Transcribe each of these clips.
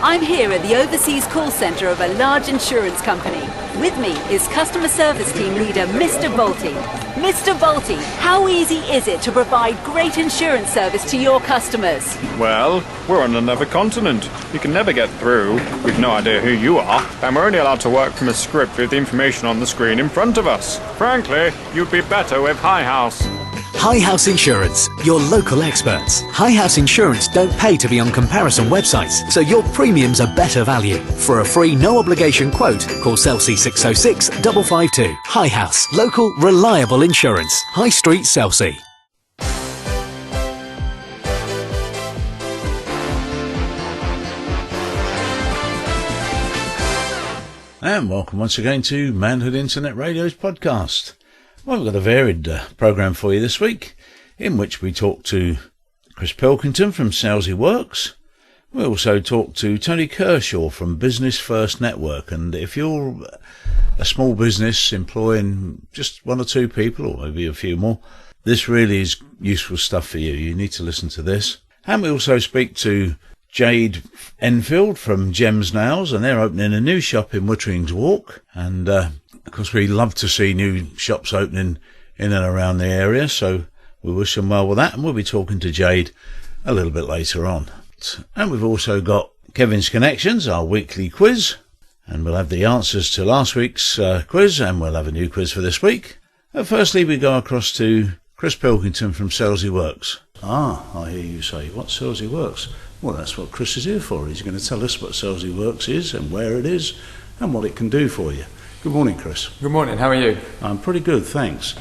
I'm here at the overseas call centre of a large insurance company. With me is customer service team leader Mr. Bolte. Mr. Bolte, how easy is it to provide great insurance service to your customers? Well, we're on another continent. You can never get through. We've no idea who you are, and we're only allowed to work from a script with the information on the screen in front of us. Frankly, you'd be better with High House. High House Insurance, your local experts. High House Insurance don't pay to be on comparison websites, so your premiums are better value. For a free, no-obligation quote, call Selsey 606 552. High House, local, reliable insurance. High Street, Selsey. And welcome once again to Manhood Internet Radio's podcast. Well, we've got a varied programme for you this week, in which we talk to Chris Pilkington from Selsey Works. We also talk to Tony Kershaw from Business First Network. And if you're a small business employing just one or two people, or maybe a few more, this really is useful stuff for you. You need to listen to this. And we also speak to Jade Enfield from Gems Nails, and they're opening a new shop in Witterings Walk. And of course, we love to see new shops opening in and around the area, so we wish them well with that, and we'll be talking to Jade a little bit later on. And we've also got Kevin's Connections, our weekly quiz, and we'll have the answers to last week's quiz, and we'll have a new quiz for this week. Firstly, we go across to Chris Pilkington from Selsey Works. I hear you say, what's Selsey Works? Well, that's what Chris is here for. He's going to tell us what Selsey Works is and where it is and what it can do for you. Good morning, Chris. Good morning, how are you? I'm pretty good, thanks.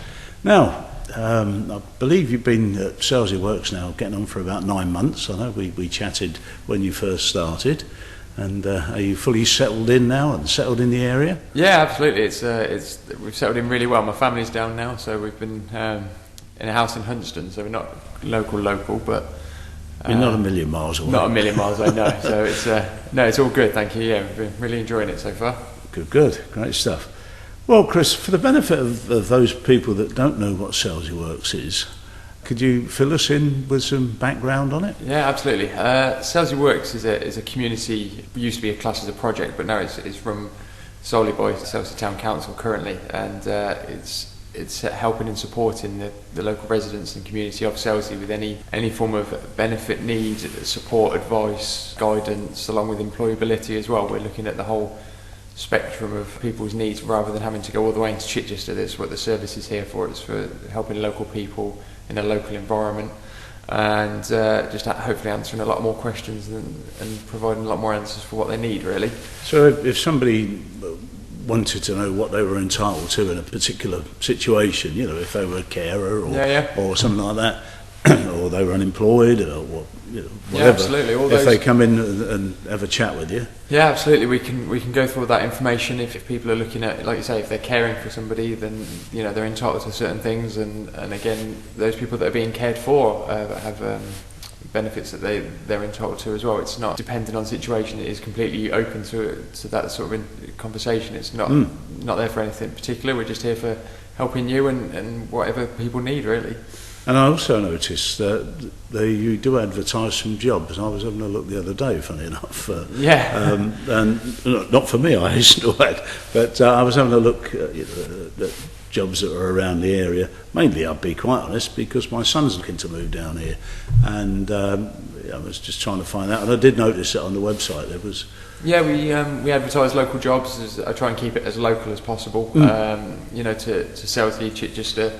Now, I believe you've been at Selsey Works now getting on for about 9 months. I know we chatted when you first started. And are you fully settled in now and settled in the area? Yeah, absolutely. We've settled in really well. My family's down now, so we've been in a house in Huntston, so we're not local, but... You're not a million miles away. Not a million miles, I know. So it's all good, thank you. Yeah, we've been really enjoying it so far. Good, great stuff. Well, Chris, for the benefit of those people that don't know what Selsey Works is, could you fill us in with some background on it? Yeah, absolutely. Selsey Works is a community. It used to be a class as a project, but now it's run solely by Selsey Town Council currently, and it's helping and supporting the local residents and community of Selsey with any form of benefit, need, support, advice, guidance, along with employability as well. We're looking at the whole spectrum of people's needs rather than having to go all the way into Chichester. That's what the service is here for. It's for helping local people in a local environment, and just hopefully answering a lot more questions and providing a lot more answers for what they need, really. So if somebody wanted to know what they were entitled to in a particular situation, you know, if they were a carer or something like that, or they were unemployed or whatever. Yeah, absolutely. If they come in and have a chat with you. Yeah, absolutely. We can go through all that information. If people are looking at, like you say, if they're caring for somebody, then you know they're entitled to certain things, and again, those people that are being cared for have benefits that they're entitled to as well. It's not dependent on situation. It is completely open to that sort of conversation. It's not there for anything particular. We're just here for helping you and whatever people need, really. And I also noticed that you do advertise some jobs. I was having a look the other day, funny enough. And not for me, I hasten to add, but I was having a look at jobs that are around the area. Mainly, I'll be quite honest, because my son's looking to move down here, and I was just trying to find out. And I did notice that on the website there was. Yeah, we advertise local jobs. I try and keep it as local as possible. You know, to Selsey, Chichester.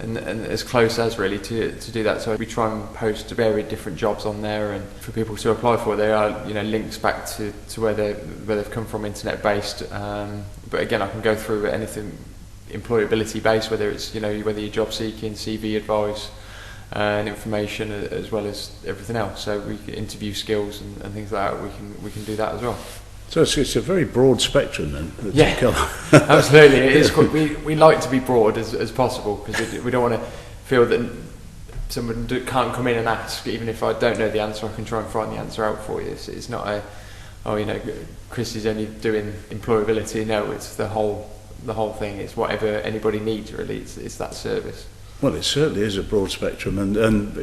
And as close as really to do that. So we try and post varied different jobs on there, and for people to apply for, there are links back to where they've come from, internet based. But again, I can go through anything employability based, whether it's whether you're job seeking, CV advice, and information, as well as everything else. So we can interview skills and things like that. We can do that as well. So it's a very broad spectrum then. Yeah, absolutely. It is. We like to be broad as possible, because we don't want to feel that someone can't come in and ask. Even if I don't know the answer, I can try and find the answer out for you. It's not Chris is only doing employability. No, it's the whole thing. It's whatever anybody needs, really. It's that service. Well, it certainly is a broad spectrum, and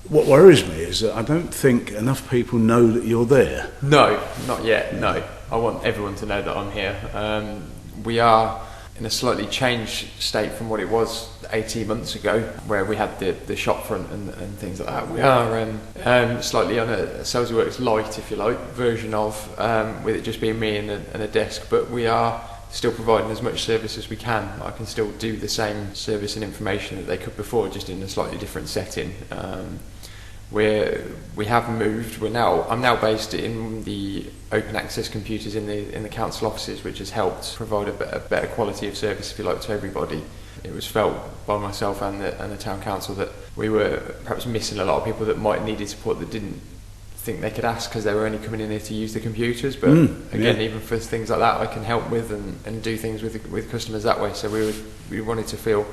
what worries me is that I don't think enough people know that you're there. No, not yet. No, I want everyone to know that I'm here. We are in a slightly changed state from what it was 18 months ago, where we had the shop front and things like that. We are slightly on a Selsey Works light, if you like, version of, with it just being me and a desk, but we are still providing as much service as we can. I can still do the same service and information that they could before, just in a slightly different setting. We have moved. I'm now based in the open access computers in the council offices, which has helped provide a better quality of service, if you like, to everybody. It was felt by myself and the town council that we were perhaps missing a lot of people that might needed support that didn't think they could ask because they were only coming in here to use the computers. But again, even for things like that, I can help with and do things with customers that way. So we wanted to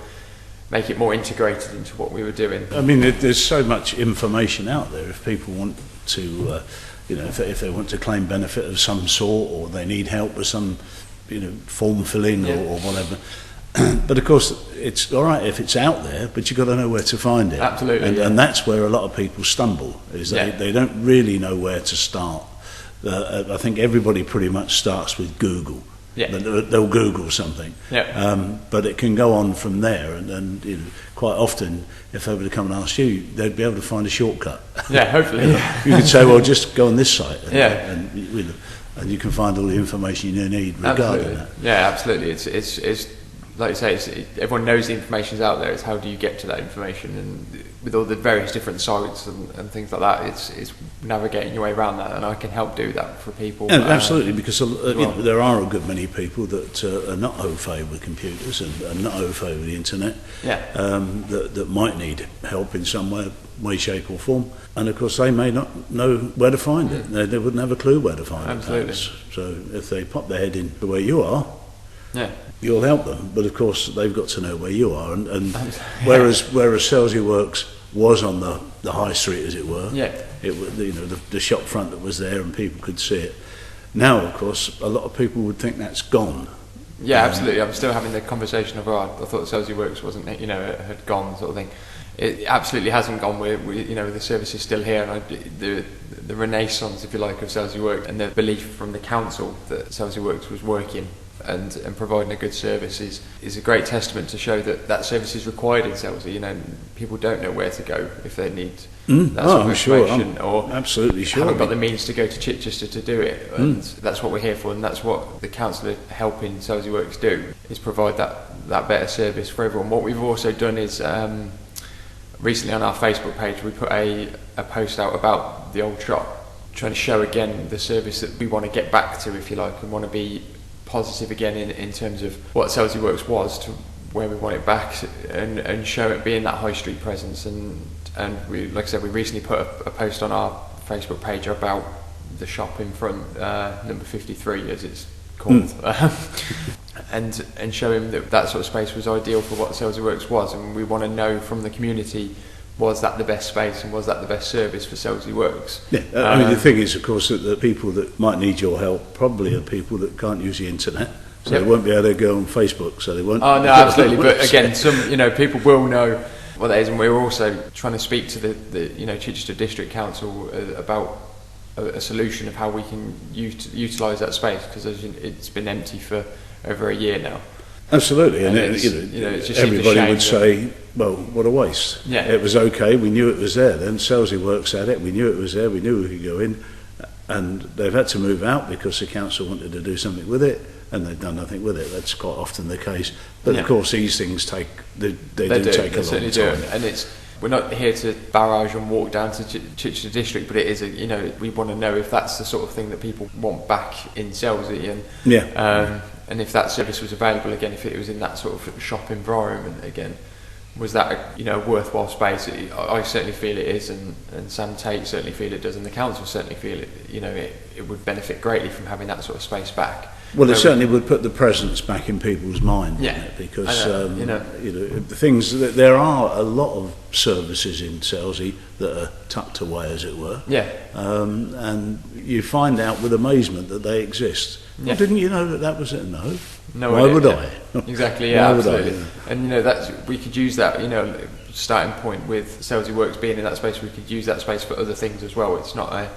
make it more integrated into what we were doing. I mean, there's so much information out there. If people want to, if they want to claim benefit of some sort, or they need help with some, form filling or whatever. But of course, it's all right if it's out there, but you've got to know where to find it. Absolutely. And that's where a lot of people stumble, is they don't really know where to start. I think everybody pretty much starts with Google. Yeah. They'll Google something. Yeah. But it can go on from there, and quite often, if they were to come and ask you, they'd be able to find a shortcut. Yeah, hopefully. You could say, well, just go on this site, and and you can find all the information you need regarding that. Yeah, absolutely. It's like you say, everyone knows the information's out there. It's how do you get to that information, and with all the various different sites and things like that, it's navigating your way around that, and I can help do that for people. Yeah, absolutely, because there are a good many people that are not au fait with computers and not au fait with the internet. Yeah. That might need help in some way, shape or form, and of course they may not know where to find it. They wouldn't have a clue where to find absolutely. it. So if they pop their head in where you are, you'll help them, but of course they've got to know where you are, and whereas Selsey Works was on the high street, as it were, it was the shop front that was there and people could see it. Now, of course, a lot of people would think that's gone. Yeah, absolutely. I'm still having the conversation of, I thought Selsey Works wasn't, it had gone, sort of thing. It absolutely hasn't gone. The service is still here, and the renaissance, if you like, of Selsey Works, and the belief from the council that Selsey Works was working and providing a good service is a great testament to show that service is required in Selsey. People don't know where to go if they need that sort of information, or absolutely sure haven't got the means to go to Chichester to do it. And that's what we're here for, and that's what the council are helping Selsey Works do, is provide that better service for everyone. What we've also done is recently on our Facebook page we put a post out about the old shop, trying to show again the service that we want to get back to, if you like, and want to be positive again in terms of what Selsey Works was to where we want it back, and show it being that high street presence. And we, like I said, we recently put a post on our Facebook page about the shop in front, number 53 as it's called, and showing that sort of space was ideal for what Selsey Works was, and we want to know from the community, was that the best space and was that the best service for Selsey Works? Yeah, I mean, the thing is, of course, that the people that might need your help probably are people that can't use the internet, so they won't be able to go on Facebook, so they won't. Oh no, absolutely. But again, some people will know what that is, and we're also trying to speak to the Chichester District Council about a solution of how we can utilise that space, because it's been empty for over a year now. Absolutely, and it just everybody would say, well, what a waste. Yeah. It was okay, we knew it was there then, Selsey Works had it, we knew it was there, we knew we could go in, and they've had to move out because the council wanted to do something with it, and they've done nothing with it. That's quite often the case. But of course these things take they do take a long time. And we're not here to barrage and walk down to Chichester District, but it is we want to know if that's the sort of thing that people want back in Selsey, and if that service was available again, if it was in that sort of shop environment again, was that a worthwhile space? I certainly feel it is, and Sam Tate certainly feel it does, and the council certainly feel it. It would benefit greatly from having that sort of space back. Well, it certainly would put the presence back in people's mind, because the things that there are a lot of services in Selsey that are tucked away, as it were. Yeah. And you find out with amazement that they exist. Yeah. Well, didn't you know that was it? No. No. Why would I? Exactly. Yeah. Absolutely. And that's we could use that. starting point with Selsey Works being in that space. We could use that space for other things as well. It's not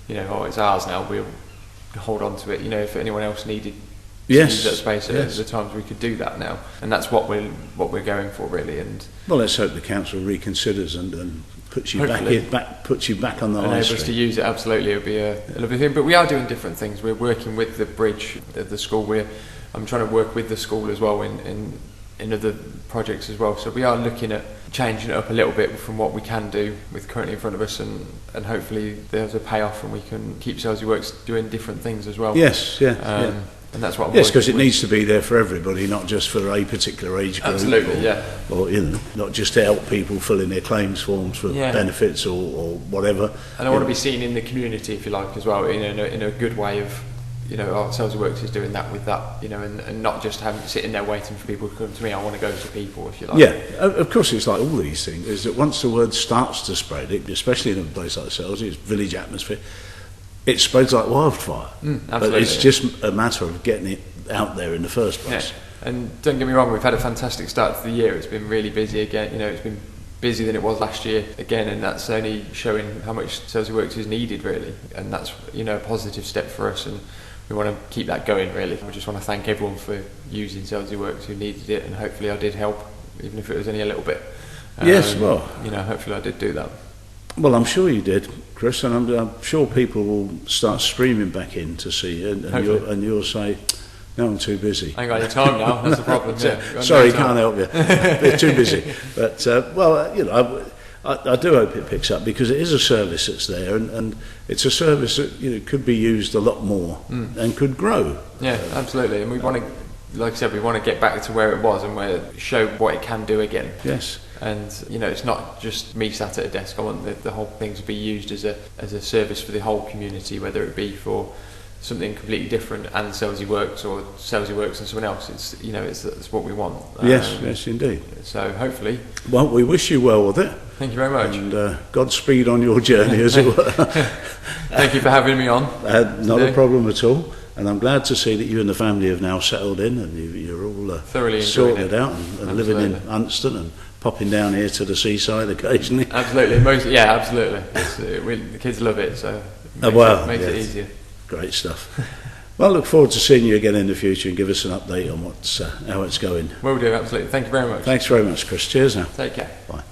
it's ours now, we'll hold on to it. If anyone else needed to use that space at the times, we could do that now, and that's what we're going for, really. And well, let's hope the council reconsiders and puts you back on the high street. Us to use it. Absolutely, it'll be a lovely thing. But we are doing different things. We're working with the bridge at the school. I'm trying to work with the school as well in other projects as well. So we are looking at changing it up a little bit from what we can do with currently in front of us, and hopefully there's a payoff and we can keep Selsey Works doing different things as well. Yes, and that's what. Yes, because it needs to be there for everybody, not just for a particular age group. Absolutely, or not just to help people fill in their claims forms for benefits or whatever. And I want to be seen in the community, if you like, as well, in a good way of. Selsey Works is doing that with that, and not just sitting there waiting for people to come to me. I want to go to people, if you like. Yeah, of course, it's like all these things, is that once the word starts to spread, especially in a place like Selsey, it's village atmosphere, it spreads like wildfire. But it's just a matter of getting it out there in the first place. Yeah. And don't get me wrong, we've had a fantastic start to the year. It's been really busy again. It's been busier than it was last year again, and that's only showing how much Selsey Works is needed, really. And that's a positive step for us, and we want to keep that going, really. We just want to thank everyone for using Selsey Works who needed it, and hopefully I did help, even if it was only a little bit. Yes, well, hopefully I did do that. Well, I'm sure you did, Chris, and I'm sure people will start streaming back in to see you, and you'll say, no, I'm too busy. I ain't got any time now, that's the problem. Sorry, can't help you. They're too busy. But, I do hope it picks up, because it is a service that's there, and it's a service that could be used a lot more and could grow. Yeah, absolutely. And we want to, like I said, we want to get back to where it was and show what it can do again. Yes. And it's not just me sat at a desk. I want the whole thing to be used as a service for the whole community, whether it be for something completely different and Selsey Works, or Selsey Works and someone else. It's what we want. Yes, indeed. So hopefully. Well, we wish you well with it. Thank you very much. And Godspeed on your journey, as it were. Thank you for having me on. Not a problem at all. And I'm glad to see that you and the family have now settled in, and you're all thoroughly sorted out and living in Huntston and popping down here to the seaside occasionally. Absolutely, absolutely. The kids love it, so it makes it easier. Great stuff. Well, look forward to seeing you again in the future, and give us an update on how it's going. Will do, absolutely. Thank you very much. Thanks very much, Chris. Cheers now. Take care. Bye.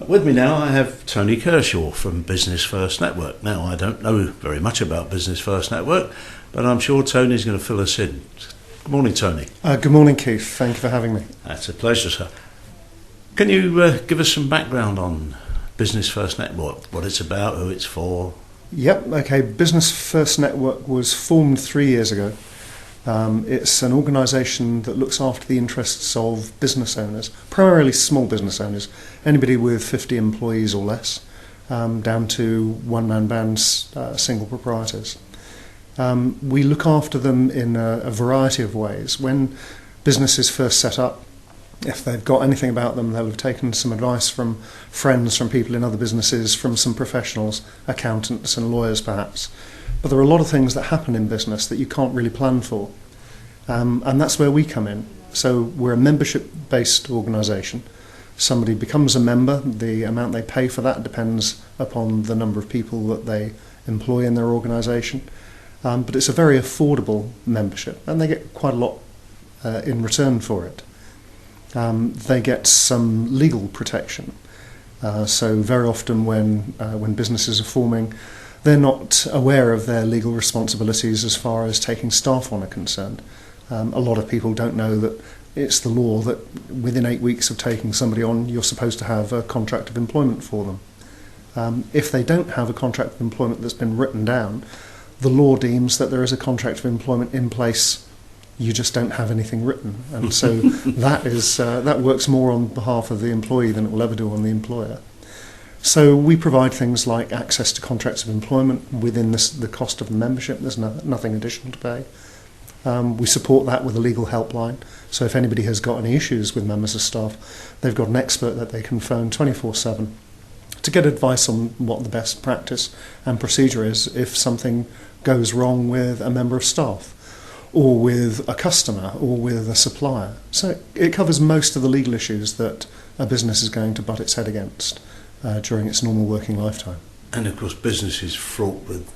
With me now I have Tony Kershaw from Business First Network. Now, I don't know very much about Business First Network, but I'm sure Tony's going to fill us in. Good morning, Tony. Good morning, Keith. Thank you for having me. That's a pleasure, sir. Can you give us some background on Business First Network, what it's about, who it's for? Yep, okay. Business First Network was formed 3 years ago. It's an organisation that looks after the interests of business owners, primarily small business owners, anybody with 50 employees or less, down to one-man bands, single proprietors. We look after them in a variety of ways. When businesses first set up, if they've got anything about them, they'll have taken some advice from friends, from people in other businesses, from some professionals, accountants and lawyers perhaps. But there are a lot of things that happen in business that you can't really plan for. And that's where we come in. So we're a membership-based organisation. Somebody becomes a member. The amount they pay for that depends upon the number of people that they employ in their organisation. But it's a very affordable membership, and they get quite a lot in return for it. They get some legal protection. So very often when businesses are forming, they're not aware of their legal responsibilities as far as taking staff on are concerned. A lot of people don't know that it's the law that within 8 weeks of taking somebody on, you're supposed to have a contract of employment for them. If they don't have a contract of employment that's been written down, the law deems that there is a contract of employment in place. You just don't have anything written, and so that works more on behalf of the employee than it will ever do on the employer. So we provide things like access to contracts of employment within the cost of the membership. There's nothing additional to pay. We support that with a legal helpline. So if anybody has got any issues with members of staff, they've got an expert that they can phone 24/7 to get advice on what the best practice and procedure is if something goes wrong with a member of staff, or with a customer, or with a supplier. So it covers most of the legal issues that a business is going to butt its head against during its normal working lifetime. And of course, business is fraught with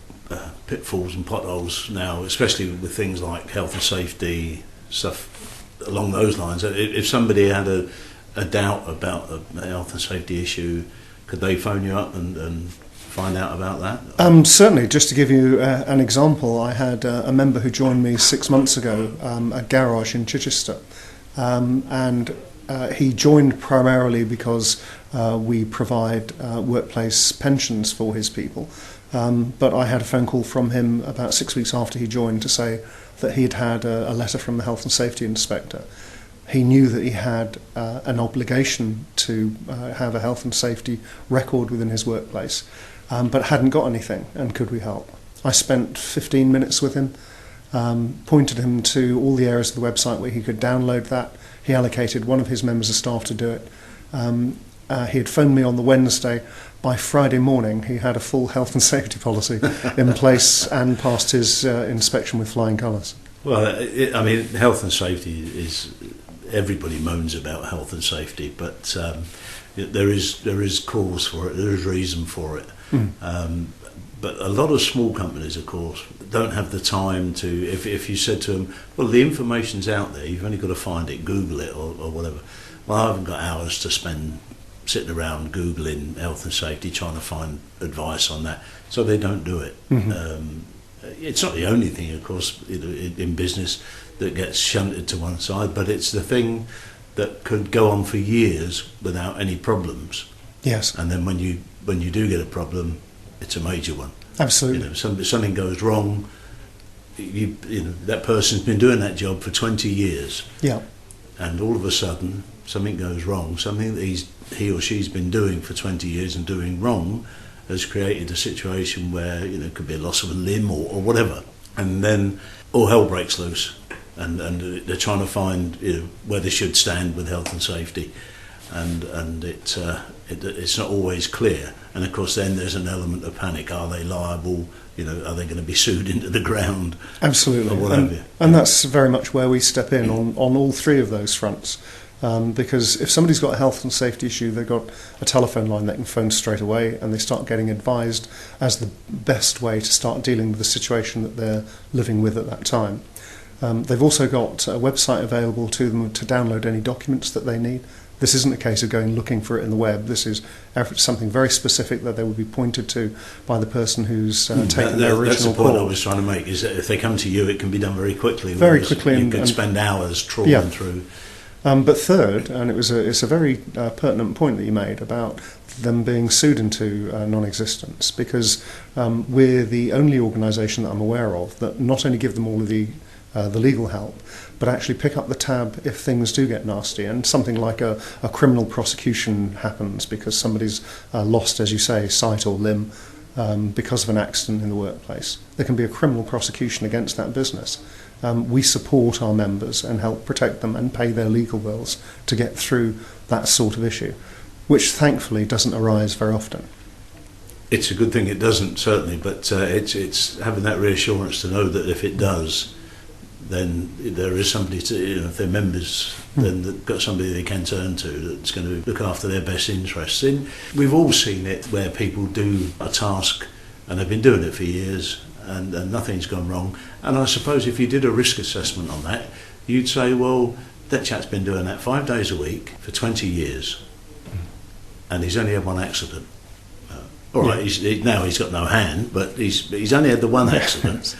pitfalls and potholes now, especially with things like health and safety, stuff along those lines. If somebody had a doubt about a health and safety issue, could they phone you up and find out about that? Certainly. Just to give you an example, I had a member who joined me 6 months ago, a garage in Chichester, and he joined primarily because we provide workplace pensions for his people. But I had a phone call from him about 6 weeks after he joined to say that he'd had a letter from the health and safety inspector. He knew that he had an obligation to have a health and safety record within his workplace, but hadn't got anything, and could we help? I spent 15 minutes with him, pointed him to all the areas of the website where he could download that. He allocated one of his members of staff to do it. He had phoned me on the Wednesday. By Friday morning, he had a full health and safety policy in place and passed his inspection with flying colours. Well, health and safety is... Everybody moans about health and safety, but there is cause for it, there is reason for it. But a lot of small companies, of course, don't have the time to... If you said to them, well, the information's out there, you've only got to find it, Google it or whatever. Well, I haven't got hours to spend sitting around Googling health and safety, trying to find advice on that, so they don't do it. It's not the only thing, of course, in business that gets shunted to one side, but it's the thing that could go on for years without any problems. Yes. And then when you do get a problem, it's a major one. Absolutely. Something goes wrong. That person's been doing that job for 20 years. Yeah. And all of a sudden, something goes wrong. Something that he or she's been doing for 20 years and doing wrong has created a situation where it could be a loss of a limb or whatever, and then all hell breaks loose, and they're trying to find where they should stand with health and safety, and it's not always clear. And of course, then there's an element of panic. Are they liable? Are they going to be sued into the ground? Absolutely. Or what have you? And that's very much where we step in on all three of those fronts. Because if somebody's got a health and safety issue, they've got a telephone line they can phone straight away, and they start getting advised as the best way to start dealing with the situation that they're living with at that time. They've also got a website available to them to download any documents that they need. This isn't a case of going looking for it in the web. This is something very specific that they will be pointed to by the person who's taken their original That's the point call. I was trying to make, is that if they come to you, it can be done very quickly. Very quickly. You can spend hours trawling through. But third, and it's a very pertinent point that you made about them being sued into non-existence, because we're the only organisation that I'm aware of that not only give them all of the legal help, but actually pick up the tab if things do get nasty, and something like a criminal prosecution happens because somebody's lost, as you say, sight or limb because of an accident in the workplace. There can be a criminal prosecution against that business. We support our members and help protect them and pay their legal bills to get through that sort of issue, which thankfully doesn't arise very often. It's a good thing it doesn't, certainly, but it's having that reassurance to know that if it does, then there is somebody to, if they're members, then they've got somebody they can turn to that's going to look after their best interests. And we've all seen it where people do a task and they've been doing it for years and nothing's gone wrong. And I suppose if you did a risk assessment on that, you'd say, well, that chap's been doing that 5 days a week for 20 years and he's only had one accident. All right, now he's got no hand, but he's only had the one accident.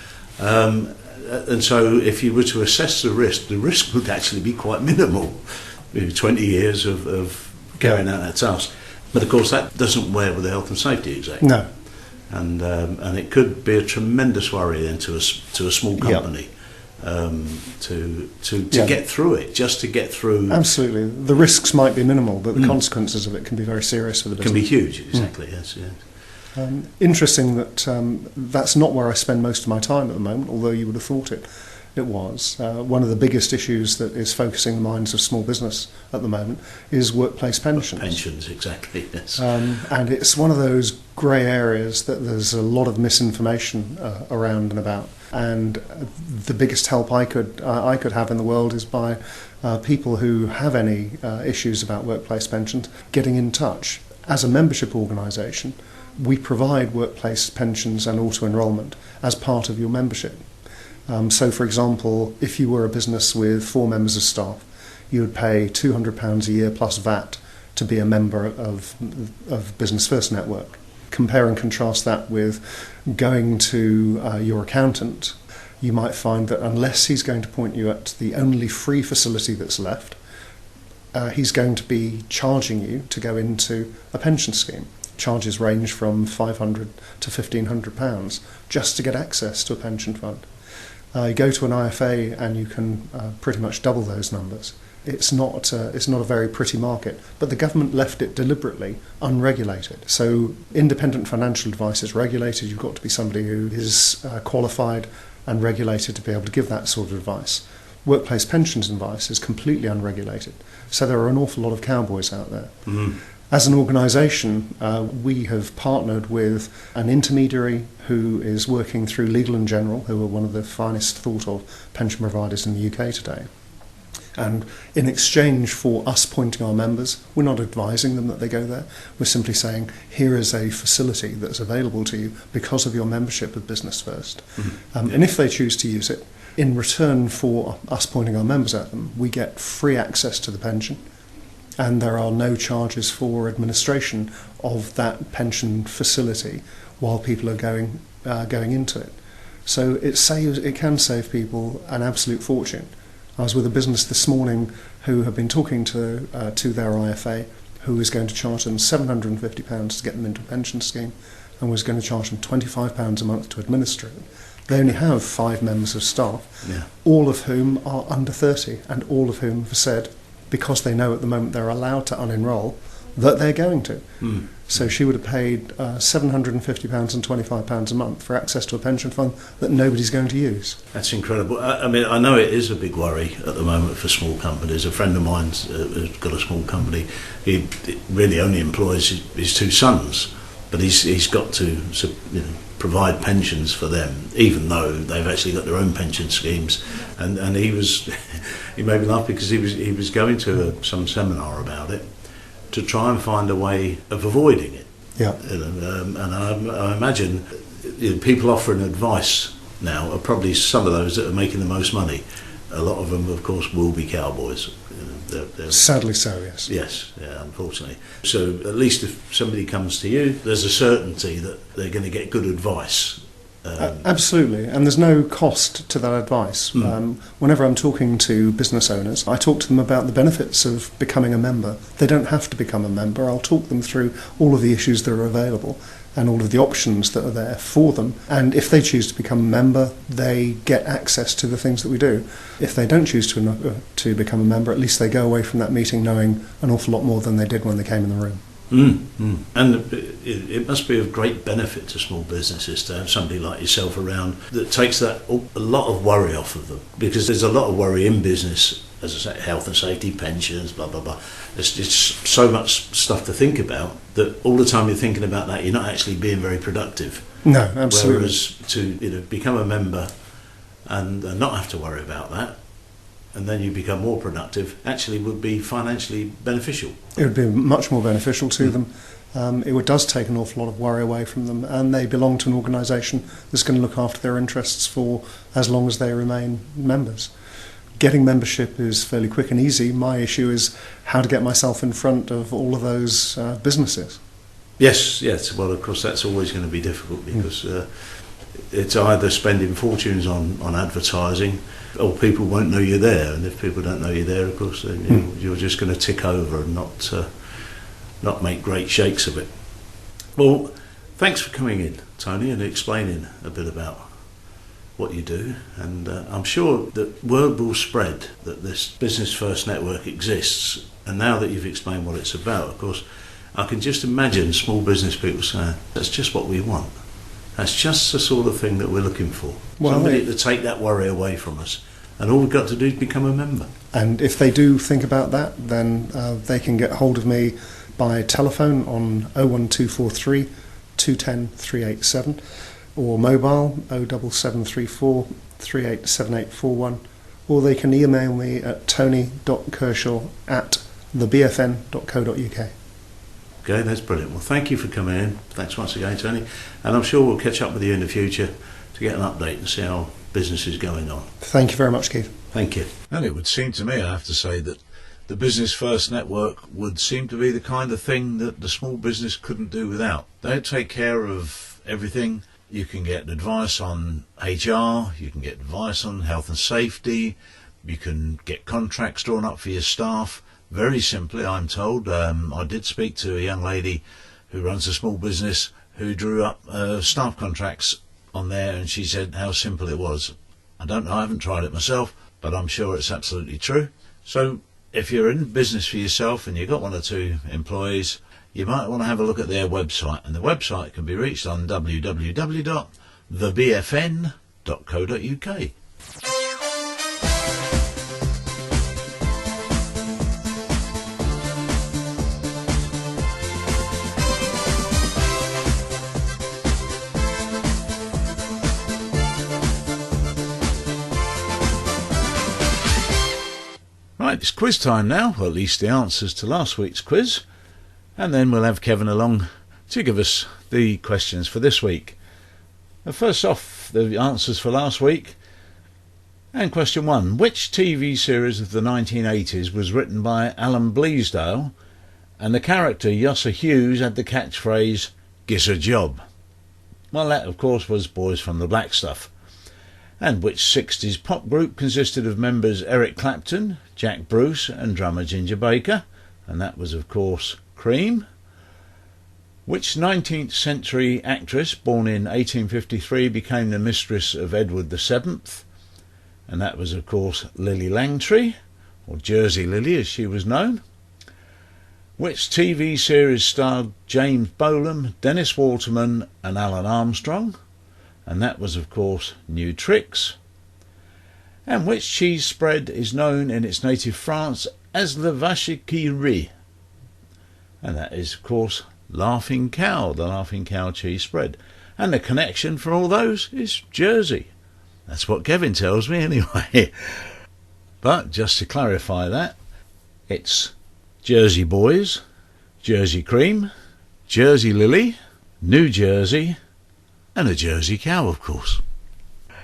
And so if you were to assess the risk would actually be quite minimal. 20 years of carrying out that task. But of course that doesn't wear with the health and safety exec. No. And it could be a tremendous worry then to a small company to get through it, just to get through. Absolutely. The risks might be minimal, but the consequences of it can be very serious for the business. Can be huge, exactly, yes. Interesting that that's not where I spend most of my time at the moment, although you would have thought it was. One of the biggest issues that is focusing the minds of small business at the moment is workplace pensions. Pensions, exactly, yes. And it's one of those grey areas that there's a lot of misinformation around and about. And the biggest help I could have in the world is by people who have any issues about workplace pensions getting in touch. As a membership organisation, we provide workplace pensions and auto-enrolment as part of your membership. So, for example, if you were a business with 4 members of staff, you would pay £200 a year plus VAT to be a member of Business First Network. Compare and contrast that with going to your accountant. You might find that unless he's going to point you at the only free facility that's left, he's going to be charging you to go into a pension scheme. Charges range from £500 to £1,500 just to get access to a pension fund. You go to an IFA and you can pretty much double those numbers. It's not a very pretty market, but the government left it deliberately unregulated. So independent financial advice is regulated. You've got to be somebody who is qualified and regulated to be able to give that sort of advice. Workplace pensions advice is completely unregulated. So there are an awful lot of cowboys out there. Mm. As an organisation, we have partnered with an intermediary who is working through Legal & General, who are one of the finest thought of pension providers in the UK today. And in exchange for us pointing our members, we're not advising them that they go there. We're simply saying, here is a facility that's available to you because of your membership of Business First. Mm-hmm. And if they choose to use it, in return for us pointing our members at them, we get free access to the pension. And there are no charges for administration of that pension facility while people are going into it. So it can save people an absolute fortune. I was with a business this morning who have been talking to their IFA, who is going to charge them £750 to get them into a pension scheme, and was going to charge them £25 a month to administer it. They only have 5 members of staff, all of whom are under 30, and all of whom have said, because they know at the moment they're allowed to unenroll, that they're going to. Mm. So she would have paid £750 and £25 a month for access to a pension fund that nobody's going to use. That's incredible. I mean, I know it is a big worry at the moment for small companies. A friend of mine's got a small company. He really only employs his 2 sons, but he's got to provide pensions for them, even though they've actually got their own pension schemes. And he made me laugh because he was going to some seminar about it to try and find a way of avoiding it. Yeah. And I imagine people offering advice now are probably some of those that are making the most money. A lot of them, of course, will be cowboys. They're sadly so, yes. Yes, yeah, unfortunately. So at least if somebody comes to you, there's a certainty that they're going to get good advice. Absolutely, and there's no cost to that advice. Whenever I'm talking to business owners, I talk to them about the benefits of becoming a member. They don't have to become a member. I'll talk them through all of the issues that are available and all of the options that are there for them. And if they choose to become a member, they get access to the things that we do. If they don't choose to become a member, at least they go away from that meeting knowing an awful lot more than they did when they came in the room. And it must be of great benefit to small businesses to have somebody like yourself around that takes a lot of worry off of them, because there's a lot of worry in business, as I say, health and safety, pensions, blah blah blah. There's just so much stuff to think about that all the time you're thinking about that, you're not actually being very productive. No, absolutely. Whereas to become a member and not have to worry about that, and then you become more productive, actually would be financially beneficial. It would be much more beneficial to them. It does take an awful lot of worry away from them, and they belong to an organisation that's going to look after their interests for as long as they remain members. Getting membership is fairly quick and easy. My issue is how to get myself in front of all of those businesses. Yes. Well, of course, that's always going to be difficult because it's either spending fortunes on advertising, or people won't know you're there. And if people don't know you're there, of course, then you're just going to tick over and not make great shakes of it. Well, thanks for coming in, Tony, and explaining a bit about what you do. And I'm sure that word will spread that this Business First Network exists. And now that you've explained what it's about, of course, I can just imagine small business people saying, that's just what we want. That's just the sort of thing that we're looking for. Well, somebody to take that worry away from us. And all we've got to do is become a member. And if they do think about that, then they can get hold of me by telephone on 01243 210 387 or mobile 07734 387841, or they can email me at tony.kershaw@thebfn.co.uk. Okay, that's brilliant. Well, thank you for coming in. Thanks once again, Tony. And I'm sure we'll catch up with you in the future to get an update and see how business is going on. Thank you very much, Keith. Thank you. And it would seem to me, I have to say, that the Business First Network would seem to be the kind of thing that the small business couldn't do without. They take care of everything. You can get advice on HR, you can get advice on health and safety, you can get contracts drawn up for your staff. Very simply, I'm told. I did speak to a young lady who runs a small business who drew up staff contracts on there, and she said how simple it was. I don't know, I haven't tried it myself, but I'm sure it's absolutely true. So if you're in business for yourself and you've got 1 or 2 employees, you might want to have a look at their website, and the website can be reached on www.thebfn.co.uk. Right, it's quiz time now, or at least the answers to last week's quiz, and then we'll have Kevin along to give us the questions for this week. First off, the answers for last week. And question 1. Which TV series of the 1980s was written by Alan Bleasdale, and the character Yosser Hughes had the catchphrase, "Giss a job"? Well, that of course was Boys from the Black Stuff. And which 60s pop group consisted of members Eric Clapton, Jack Bruce and drummer Ginger Baker? And that was of course Cream. Which 19th century actress born in 1853 became the mistress of Edward VII? And that was of course Lily Langtry, or Jersey Lily as she was known. Which TV series starred James Bolam, Dennis Waterman and Alan Armstrong? And that was of course New Tricks. And which cheese spread is known in its native France as le vache qui rit? And that is of course Laughing Cow, the Laughing Cow cheese spread. And the connection for all those is Jersey. That's what Kevin tells me anyway. But just to clarify that, it's Jersey Boys, Jersey Cream, Jersey Lily, New Jersey, and a Jersey cow, of course.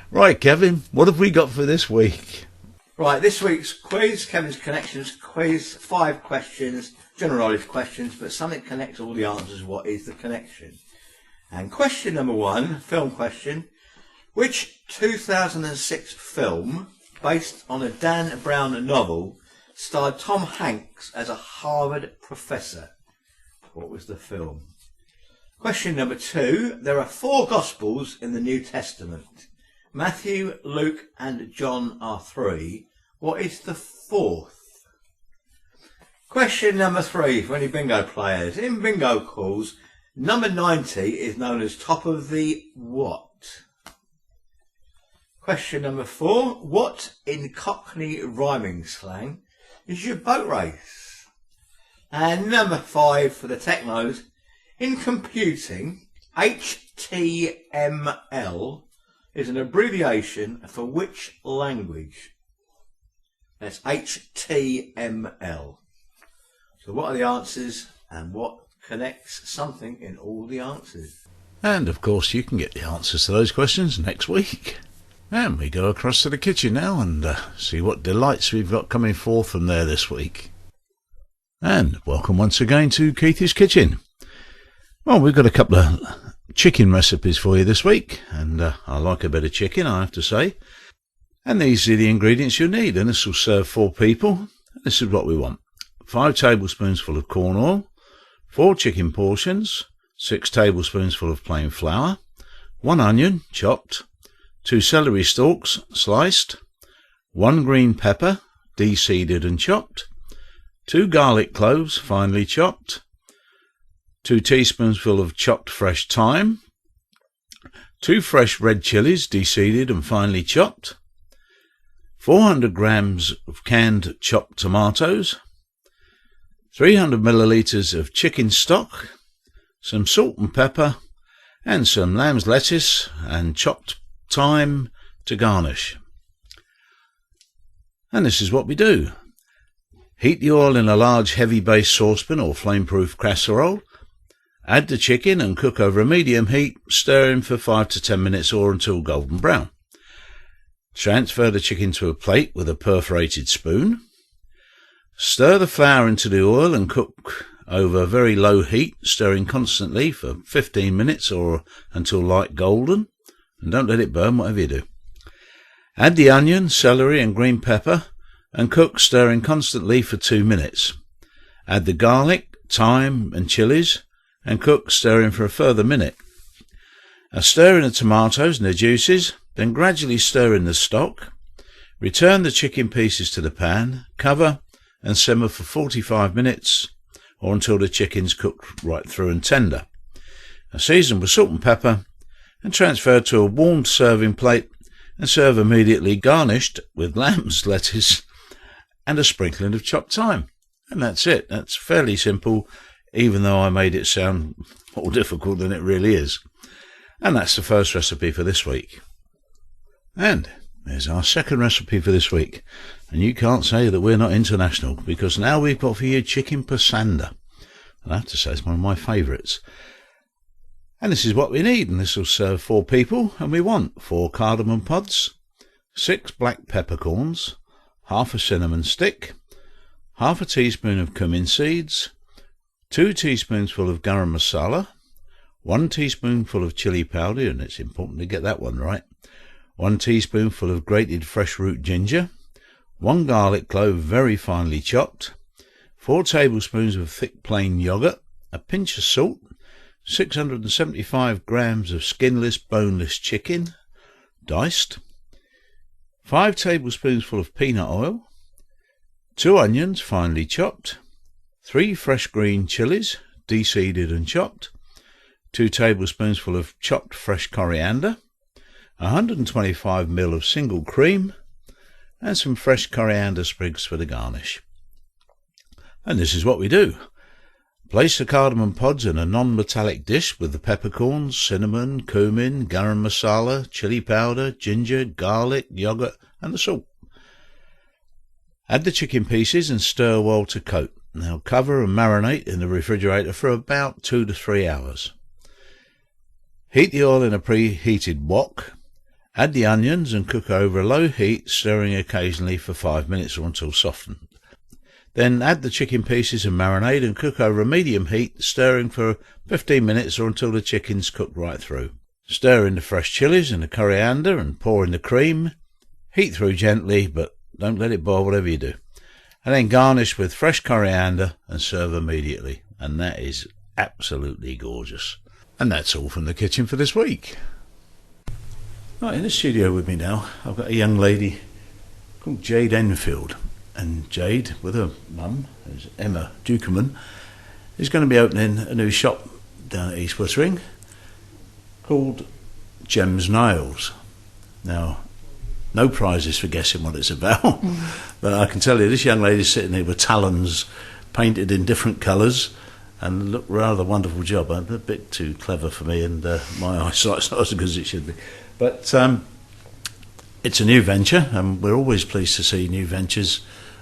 Right, Kevin, what have we got for this week? Right, this week's quiz, Kevin's Connections quiz, 5 questions, general knowledge questions, but something connects all the answers. What is the connection? And question number 1, film question. Which 2006 film, based on a Dan Brown novel, starred Tom Hanks as a Harvard professor? What was the film? Question number 2. There are 4 Gospels in the New Testament. Matthew, Luke and John are 3. What is the 4th? Question number 3 for any bingo players. In bingo calls, number 90 is known as top of the what? Question number 4. What in Cockney rhyming slang is your boat race? And number 5 for the technos. In computing, HTML is an abbreviation for which language? That's HTML. So what are the answers and what connects something in all the answers? And of course you can get the answers to those questions next week. And we go across to the kitchen now and see what delights we've got coming forth from there this week. And welcome once again to Keith's Kitchen. Well, we've got a couple of chicken recipes for you this week, and I like a bit of chicken, I have to say. And these are the ingredients you'll need, and this will serve 4 people. This is what we want: 5 tablespoonsful of corn oil, 4 chicken portions, 6 tablespoonsful of plain flour, 1 onion chopped, 2 celery stalks sliced, 1 green pepper de-seeded and chopped, 2 garlic cloves finely chopped, 2 teaspoonsful of chopped fresh thyme, 2 fresh red chilies de-seeded and finely chopped, 400 grams of canned chopped tomatoes, 300 millilitres of chicken stock, some salt and pepper, and some lamb's lettuce and chopped thyme to garnish. And this is what we do. Heat the oil in a large heavy base saucepan or flame-proof casserole. Add the chicken and cook over a medium heat, stirring for 5 to 10 minutes or until golden brown. Transfer the chicken to a plate with a perforated spoon. Stir the flour into the oil and cook over very low heat, stirring constantly for 15 minutes or until light golden. And don't let it burn, whatever you do. Add the onion, celery and green pepper and cook, stirring constantly for 2 minutes. Add the garlic, thyme and chilies and cook, stirring for a further minute. Stir in the tomatoes and the juices, then gradually stir in the stock. Return the chicken pieces to the pan, cover and simmer for 45 minutes or until the chicken's cooked right through and tender. Season with salt and pepper and transfer to a warmed serving plate and serve immediately, garnished with lamb's lettuce and a sprinkling of chopped thyme. And that's it. That's fairly simple, even though I made it sound more difficult than it really is. And that's the first recipe for this week. And there's our second recipe for this week. And you can't say that we're not international, because now we've got for you chicken pasanda. I have to say it's one of my favourites. And this is what we need, and this will serve 4 people, and we want 4 cardamom pods, 6 black peppercorns, half a cinnamon stick, half a teaspoon of cumin seeds, 2 teaspoonsful of garam masala, 1 teaspoonful of chili powder, and it's important to get that one right, 1 teaspoonful of grated fresh root ginger, 1 garlic clove very finely chopped, 4 tablespoons of thick plain yogurt, a pinch of salt, 675 grams of skinless boneless chicken, diced, 5 tablespoonsful of peanut oil, 2 onions finely chopped, 3 fresh green chilies de-seeded and chopped, 2 tablespoonsful of chopped fresh coriander, 125 ml of single cream, and some fresh coriander sprigs for the garnish. And this is what we do. Place the cardamom pods in a non-metallic dish with the peppercorns, cinnamon, cumin, garam masala, chili powder, ginger, garlic, yogurt and the salt. Add the chicken pieces and stir well to coat. Now cover and marinate in the refrigerator for about 2 to 3 hours. Heat the oil in a preheated wok. Add the onions and cook over a low heat, stirring occasionally for 5 minutes or until softened. Then add the chicken pieces and marinade and cook over a medium heat, stirring for 15 minutes or until the chicken's cooked right through. Stir in the fresh chilies and the coriander and pour in the cream. Heat through gently, but don't let it boil, whatever you do. And then garnish with fresh coriander and serve immediately. And that is absolutely gorgeous. And that's all from the kitchen for this week. Right, in the studio with me now, I've got a young lady called Jade Enfield. And Jade, with her mum, who's Emma Dukeman, is going to be opening a new shop down at East Wittering called Gems Nails. Now, no prizes for guessing what it's about, but I can tell you this young lady's sitting here with talons painted in different colours and look rather wonderful job. A bit too clever for me, and my eyesight's not as good as it should be. But it's a new venture, and we're always pleased to see new ventures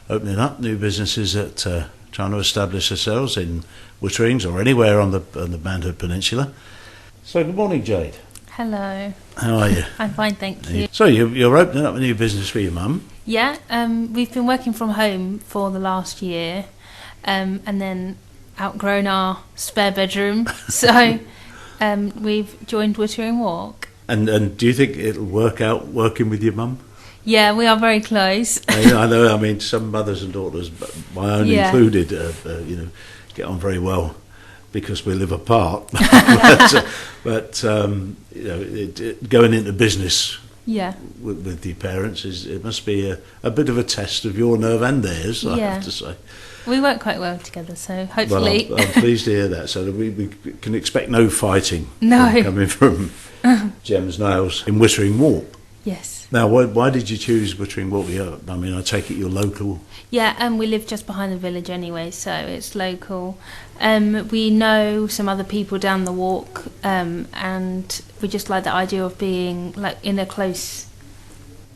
opening up, new businesses that trying to establish themselves in Witterings or anywhere on the Manhood Peninsula. So good morning, Jade. Hello. How are you? I'm fine, thank you. So you're opening up a new business for your mum? Yeah, we've been working from home for the last year, and then outgrown our spare bedroom. So We've joined Wittering Walk. And do you think it'll work out working with your mum? Yeah, we are very close. I know. I mean, some mothers and daughters, my own Yeah. included, get on very well because we live apart. but going into business Yeah. with your parents it must be a bit of a test of your nerve and theirs. I Yeah. have to say. We work quite well together, so Well, hopefully. I'm pleased to hear that. So that we can expect no fighting No. coming from Gem's Nails in Wittering Walk. Yes. Now, why did you choose Wittering Walk? I mean, I take it you're local. Yeah, and we live just behind the village anyway, so it's local. We know some other people down the walk, and we just like the idea of being like in a close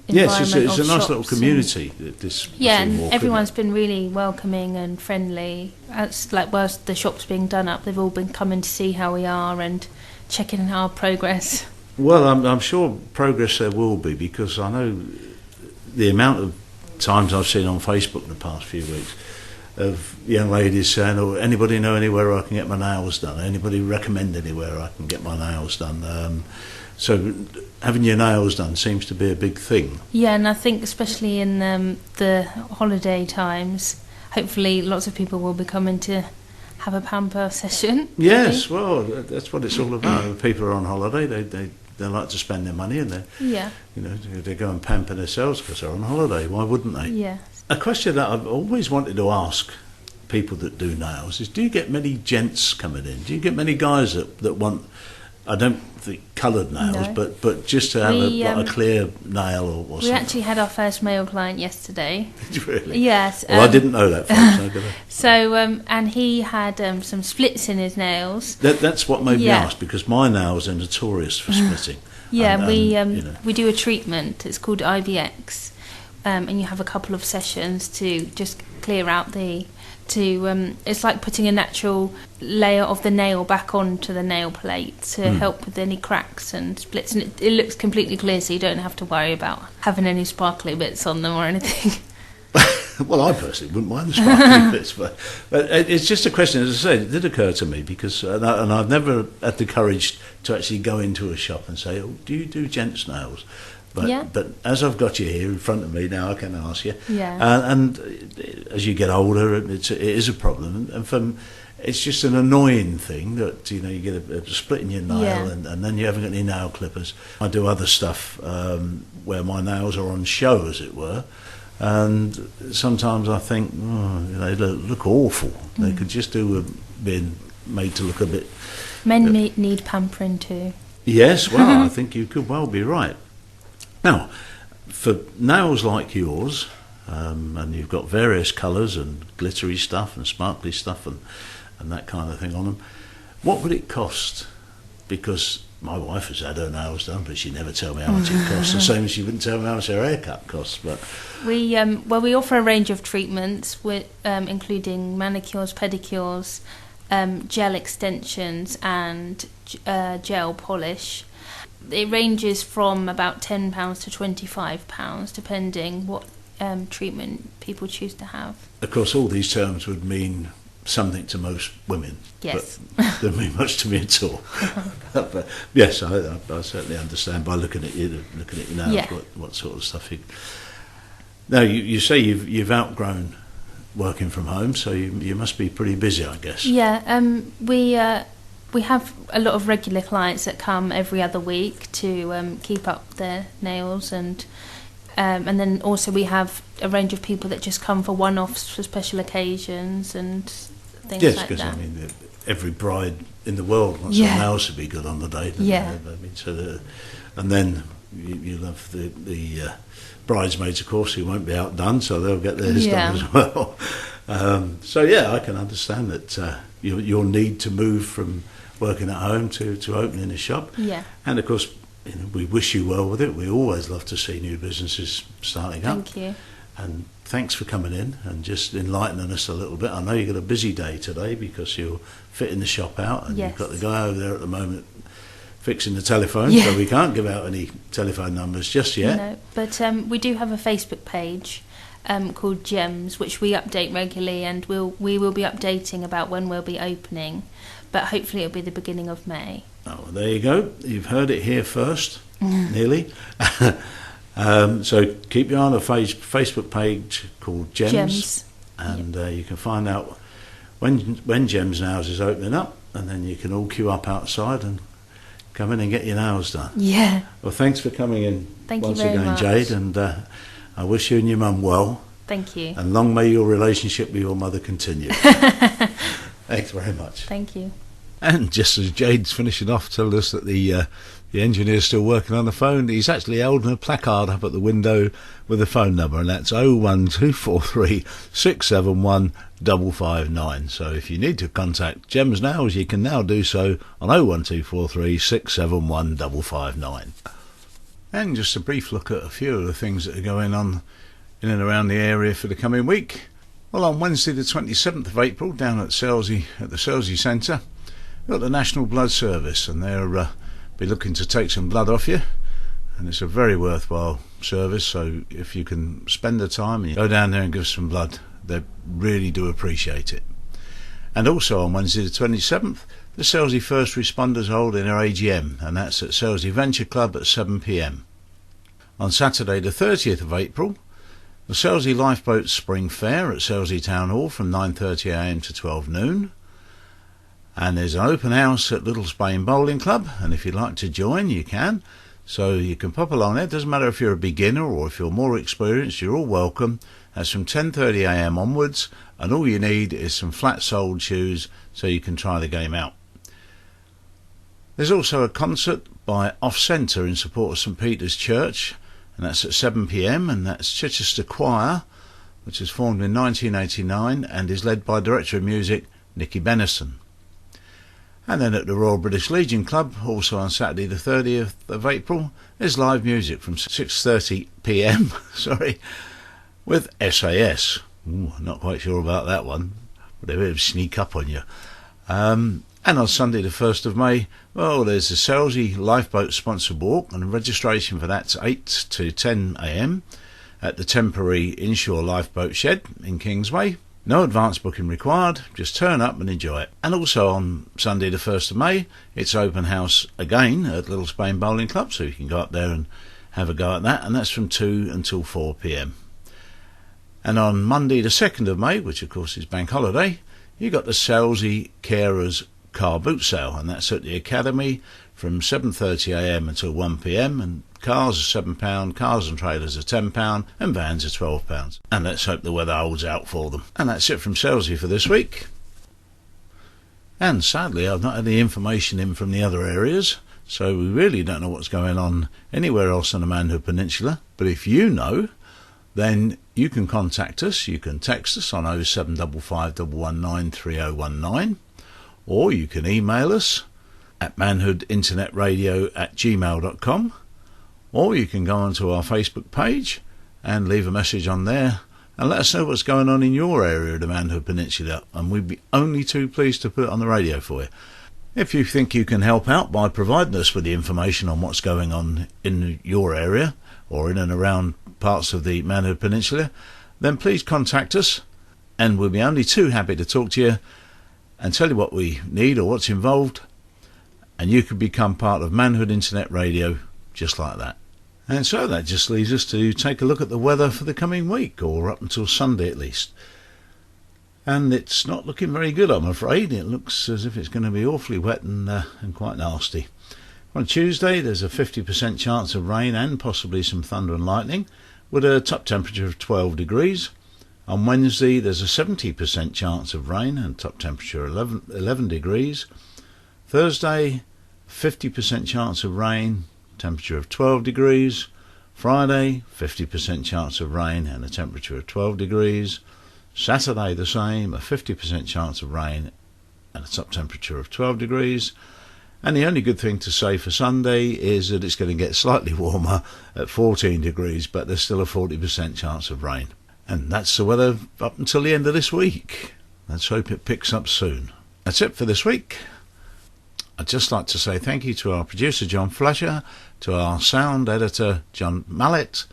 Yes, environment. it's a of nice little shops community. This Yeah, Wittering and Walk, everyone's been really welcoming and friendly. It's like whilst the shop's being done up, they've all been coming to see how we are and checking our progress. Well, I'm sure progress there will be, because I know the amount of times I've seen on Facebook in the past few weeks of young ladies saying, "Oh, anybody know anywhere I can get my nails done? Anybody recommend anywhere I can get my nails done?" So having your nails done seems to be a big thing. Yeah, and I think especially in the holiday times, hopefully lots of people will be coming to have a pamper session. Yes, well, that's what it's all about. When people are on holiday, they like to spend their money, and they go and pamper themselves because they're on holiday. Why wouldn't they? Yeah. A question that I've always wanted to ask people that do nails is: do you get many gents coming in? Do you get many guys that want? I don't think coloured nails, No. but just to have a clear nail or We something. actually had our first male client yesterday. Really? Yes. Well, I didn't know that, folks. So, and he had some splits in his nails. That's what made me Yeah. ask, because my nails are notorious for splitting. Yeah, And, we do a treatment. It's called IVX, and you have a couple of sessions to just clear out it's like putting a natural layer of the nail back onto the nail plate to help with any cracks and splits, and it looks completely clear, so you don't have to worry about having any sparkly bits on them or anything. Well, I personally wouldn't mind the sparkly bits, but it's just a question. As I said, it did occur to me because, and I've never had the courage to actually go into a shop and say, "Oh, do you do gents' nails?" But as I've got you here in front of me now, I can ask you. Yeah. And as you get older, it is a problem, and it's just an annoying thing that you get a split in your nail, and then you haven't got any nail clippers. I do other stuff where my nails are on show, as it were. And sometimes I think, they look awful. They could just do with being made to look a bit... Men need pampering too. Yes, well, I think you could well be right. Now, for nails like yours, and you've got various colours and glittery stuff and sparkly stuff and that kind of thing on them, what would it cost? Because my wife has had her nails done, but she never tell me how much it costs. The same as she wouldn't tell me how much her haircut costs. But we offer a range of treatments, with including manicures, pedicures, gel extensions, and gel polish. It ranges from about £10 to £25, depending what treatment people choose to have. Of course, all these terms would mean something to most women. Yes. But they don't mean much to me at all. But yes, I certainly understand by looking at your nails, Yeah. what sort of stuff you... Now, you say you've outgrown working from home, so you must be pretty busy, I guess. Yeah, we have a lot of regular clients that come every other week to keep up their nails, and then also we have a range of people that just come for one-offs for special occasions and things yes, like because that. I mean, every bride in the world wants their nails to be good on the day. Doesn't Yeah. they? I mean, and then you'll have the bridesmaids, of course, who won't be outdone, so they'll get theirs done as well. So yeah, I can understand that your need to move from working at home to opening a shop. Yeah. And of course, we wish you well with it. We always love to see new businesses starting up. Thank you. And thanks for coming in and just enlightening us a little bit. I know you've got a busy day today because you're fitting the shop out, and Yes. you've got the guy over there at the moment fixing the telephone, Yeah. so we can't give out any telephone numbers just yet. No, but we do have a Facebook page called Gems, which we update regularly, and we will be updating about when we'll be opening, but hopefully it'll be the beginning of May. Oh, there you go. You've heard it here first, nearly. So keep your eye on a Facebook page called Gems. And you can find out when Gems Nails is opening up, and then you can all queue up outside and come in and get your nails done. Yeah. Well, thanks for coming in once you very again, much. Jade, and I wish you and your mum well. Thank you. And long may your relationship with your mother continue. Thanks very much. Thank you. And just as Jade's finishing off, told us that the engineer's still working on the phone. He's actually holding a placard up at the window with a phone number, and that's 01243 671 559. So if you need to contact Gems Nails, you can now do so on 01243 671 559. And just a brief look at a few of the things that are going on in and around the area for the coming week. Well, on Wednesday the 27th of April, down at Selsey, at the Selsey Centre, we've got the National Blood Service, and they'll be looking to take some blood off you, and it's a very worthwhile service. So if you can spend the time and go down there and give some blood, they really do appreciate it. And also on Wednesday the 27th, the Selsey First Responders hold their AGM, and that's at Selsey Venture Club at 7 p.m. On Saturday the 30th of April, the Selsey Lifeboat Spring Fair at Selsey Town Hall from 9:30 a.m. to 12 noon. And there's an open house at Little Spain Bowling Club, and if you'd like to join, you can. So you can pop along there. It doesn't matter if you're a beginner or if you're more experienced, you're all welcome. That's from 10:30 a.m. onwards, and all you need is some flat-soled shoes so you can try the game out. There's also a concert by Off Centre in support of St Peter's Church, and that's at 7 p.m, and that's Chichester Choir, which was formed in 1989 and is led by Director of Music Nicky Bennison. And then at the Royal British Legion Club, also on Saturday the 30th of April, there's live music from 6:30 p.m, with SAS. Ooh, not quite sure about that one, but they will sneak up on you. And on Sunday the 1st of May, well, there's the Selsey Lifeboat Sponsored Walk, and registration for that's 8 to 10 a.m. at the temporary inshore lifeboat shed in Kingsway. No advance booking required, just turn up and enjoy it. And also on Sunday the 1st of May, it's open house again at Little Spain Bowling Club, so you can go up there and have a go at that, and that's from 2 until 4 p.m. And on Monday the 2nd of May, which of course is bank holiday, you got the Selsey Carers car boot sale, and that's at the Academy from 7:30 a.m. until 1 p.m, and cars are £7, cars and trailers are £10, and vans are £12. And let's hope the weather holds out for them. And that's it from Selsey for this week. And sadly, I've not had any information in from the other areas, so we really don't know what's going on anywhere else on the Manhood Peninsula. But if you know, then you can contact us. You can text us on 07551 119 3019, or you can email us at manhoodinternetradio@gmail.com, or you can go onto our Facebook page and leave a message on there and let us know what's going on in your area of the Manhood Peninsula, and we'd be only too pleased to put it on the radio for you. If you think you can help out by providing us with the information on what's going on in your area or in and around parts of the Manhood Peninsula, then please contact us, and we'll be only too happy to talk to you and tell you what we need or what's involved, and you could become part of Manhood Internet Radio just like that. And so that just leaves us to take a look at the weather for the coming week, or up until Sunday at least. And it's not looking very good, I'm afraid. It looks as if it's going to be awfully wet and quite nasty. On Tuesday there's a 50% chance of rain and possibly some thunder and lightning, with a top temperature of 12 degrees. On Wednesday there's a 70% chance of rain and top temperature 11 degrees. Thursday, 50% chance of rain, temperature of 12 degrees. Friday, 50% chance of rain and a temperature of 12 degrees. Saturday the same, a 50% chance of rain and a top temperature of 12 degrees. And the only good thing to say for Sunday is that it's going to get slightly warmer at 14 degrees, but there's still a 40% chance of rain. And that's the weather up until the end of this week. Let's hope it picks up soon. That's it for this week. I'd just like to say thank you to our producer John Fletcher, to our sound editor John Mallet,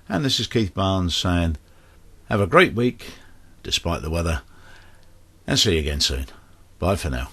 and this is Keith Barnes saying have a great week despite the weather, and see you again soon. Bye for now.